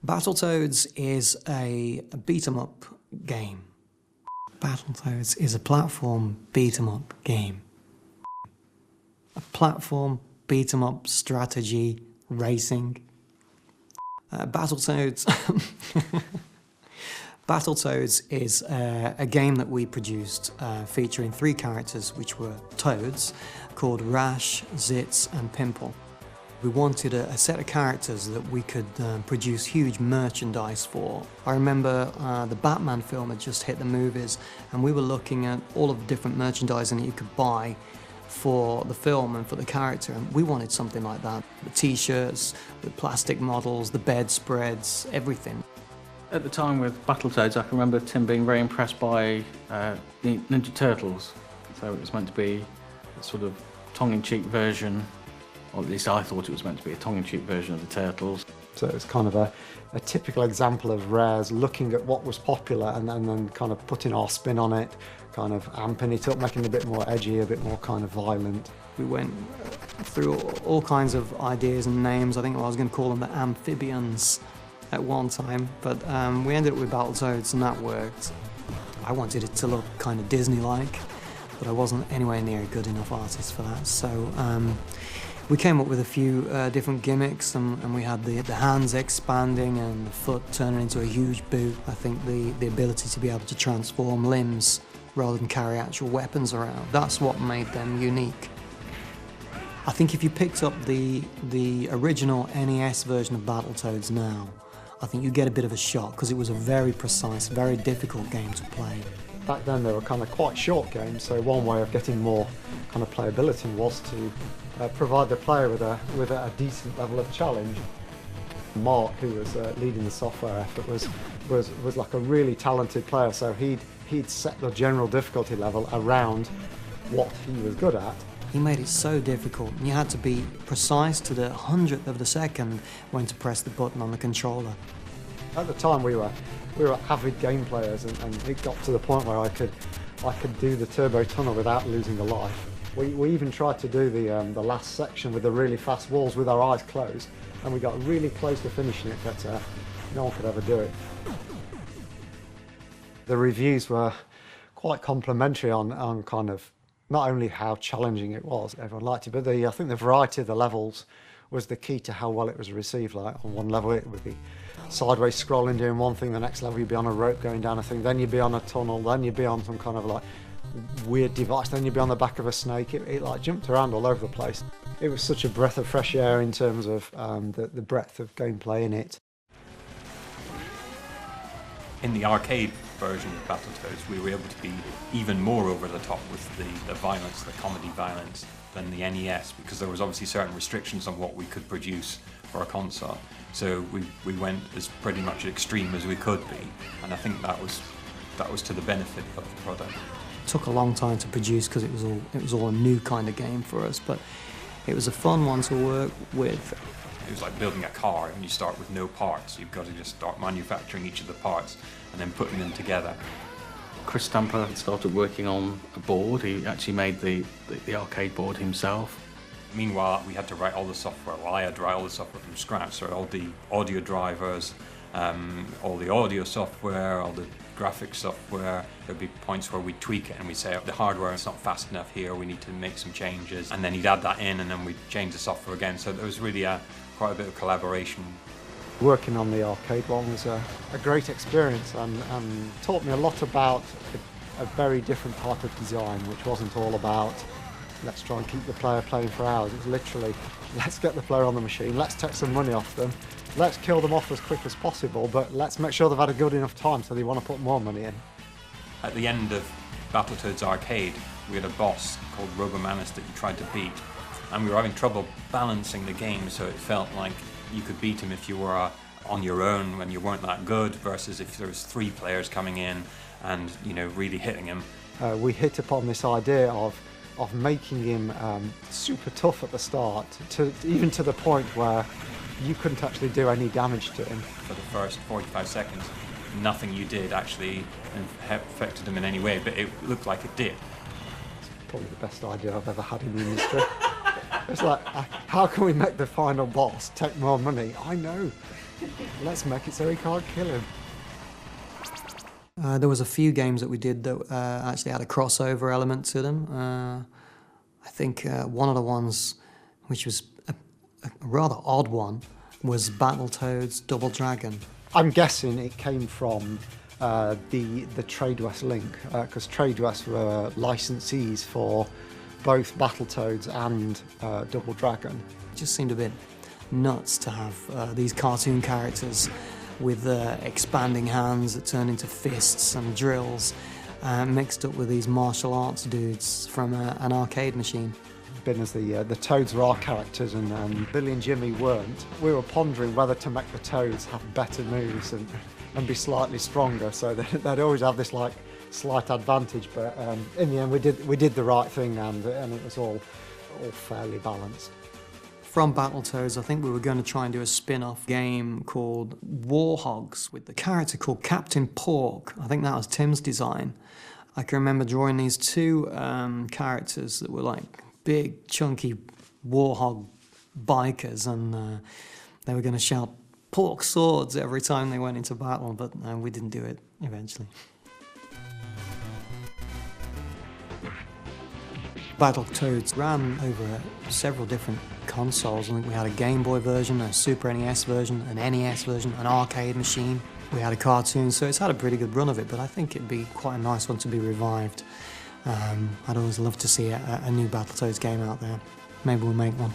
Battletoads is a beat-em-up game. Battletoads is a platform beat-em-up game. A platform beat-em-up strategy racing. Battletoads Battletoads is a game that we produced featuring 3 characters which were toads called Rash, Zitz and Pimple. We wanted a set of characters that we could produce huge merchandise for. I remember the Batman film had just hit the movies and we were looking at all of the different merchandising that you could buy for the film and for the character, and we wanted something like that. The t-shirts, the plastic models, the bedspreads, everything. At the time with Battletoads, I can remember Tim being very impressed by the Ninja Turtles. So it was meant to be a sort of tongue-in-cheek version, or at least I thought it was meant to be a tongue-in-cheek version of the Turtles. So it's kind of a typical example of Rare's looking at what was popular and then kind of putting our spin on it, kind of amping it up, making it a bit more edgy, a bit more kind of violent. We went through all kinds of ideas and names. I think I was going to call them the amphibians at one time, but we ended up with Battletoads and that worked. I wanted it to look kind of Disney-like, but I wasn't anywhere near a good enough artist for that, so we came up with a few different gimmicks, and we had the hands expanding and the foot turning into a huge boot. I think the ability to be able to transform limbs rather than carry actual weapons around, that's what made them unique. I think if you picked up the original NES version of Battletoads now, I think you get a bit of a shock because it was a very precise, very difficult game to play. Back then they were kind of quite short games, so one way of getting more kind of playability was to provide the player with a decent level of challenge. Mark, who was leading the software effort, was like a really talented player, so he'd set the general difficulty level around what he was good at. He made it so difficult. You had to be precise to the 100th of the second when to press the button on the controller. At the time we were avid game players, and it got to the point where I could do the turbo tunnel without losing a life. We even tried to do the last section with the really fast walls with our eyes closed, and we got really close to finishing it, but no one could ever do it. The reviews were quite complimentary on kind of not only how challenging it was, everyone liked it, but I think the variety of the levels was the key to how well it was received. Like on one level it would be sideways scrolling doing one thing, the next level you'd be on a rope going down a thing, then you'd be on a tunnel, then you'd be on some kind of like weird device, then you'd be on the back of a snake. It like jumped around all over the place. It was such a breath of fresh air in terms of the breadth of gameplay in it. In the arcade version of Battletoads, we were able to be even more over the top with the violence, the comedy violence, than the NES, because there was obviously certain restrictions on what we could produce for a console. So we went as pretty much extreme as we could be, and I think that was to the benefit of the product. It took a long time to produce because it was all a new kind of game for us, but it was a fun one to work with. It was like building a car, and you start with no parts. You've got to just start manufacturing each of the parts and then putting them together. Chris Stamper started working on a board. He actually made the arcade board himself. Meanwhile, we had to write all the software. Well, I had to write all the software from scratch, so all the audio drivers, all the audio software, all the graphics software. There'd be points where we'd tweak it and we'd say, oh, the hardware is not fast enough here, we need to make some changes. And then he'd add that in, and then we'd change the software again. So there was really quite a bit of collaboration. Working on the arcade one was a great experience, and taught me a lot about a very different type of design, which wasn't all about let's try and keep the player playing for hours. It's literally, let's get the player on the machine, let's take some money off them, let's kill them off as quick as possible, but let's make sure they've had a good enough time so they want to put more money in. At the end of Battletoads Arcade, we had a boss called Robomanus that you tried to beat, and we were having trouble balancing the game, so it felt like you could beat him if you were on your own when you weren't that good, versus if there was 3 players coming in and, you know, really hitting him. We hit upon this idea of making him super tough at the start, even to the point where you couldn't actually do any damage to him. For the first 45 seconds, nothing you did actually affected him in any way, but it looked like it did. probably the best idea I've ever had in the industry. It's like, how can we make the final boss take more money? I know. Let's make it so we can't kill him. There was a few games that we did that actually had a crossover element to them. I think one of the ones, which was a rather odd one, was Battletoads Double Dragon. I'm guessing it came from the Trade West link, because Trade West were licensees for both Battletoads and Double Dragon. It just seemed a bit nuts to have these cartoon characters with expanding hands that turn into fists and drills, mixed up with these martial arts dudes from an arcade machine. Being as the Toads were our characters and Billy and Jimmy weren't, we were pondering whether to make the Toads have better moves and be slightly stronger, so they'd always have this like slight advantage. But in the end, we did the right thing, and it was all fairly balanced. From Battletoads, I think we were going to try and do a spin-off game called Warhogs with the character called Captain Pork. I think that was Tim's design. I can remember drawing these two characters that were like big, chunky warhog bikers, and they were going to shout pork swords every time they went into battle, but we didn't do it eventually. Battletoads ran over several different consoles. I think we had a Game Boy version, a Super NES version, an NES version, an arcade machine. We had a cartoon, so it's had a pretty good run of it, but I think it'd be quite a nice one to be revived. I'd always love to see a new Battletoads game out there. Maybe we'll make one.